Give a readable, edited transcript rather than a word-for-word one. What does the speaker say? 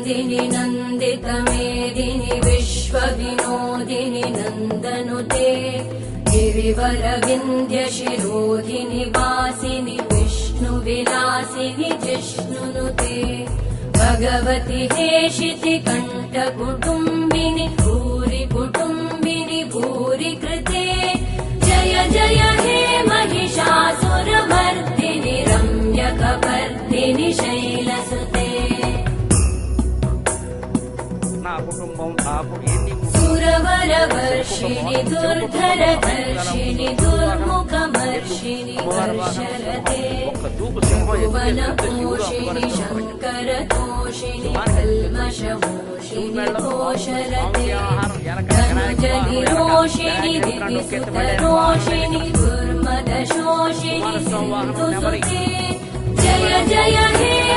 नन्दिनि नन्दितमेदिनि विश्वविनोदिनि नन्दनुते गिरिवरविन्ध्यशिरोधिनि वासिनि विष्णुविलासिनि जिष्णुनुते भगवति हेशिति कण्ठकुटुम्बिनि भूरि कुटुम्बिनि भूरि कृते जय जय हे महिषासुरमर्दिनि रम्यकपर्दिनि शैलसुते सुरवरवर्षिणि दुर्धरधर्षिणि दुर्मुखमर्षिणि वर्षरते भुवनपोषिणि शङ्करतोषिणि कल्मषमोषिणि कोशरते धनुजनिरोषिणि दितिसुतरोषिणि दुर्मदशोषिणि सिन्धुसुते जय जय हे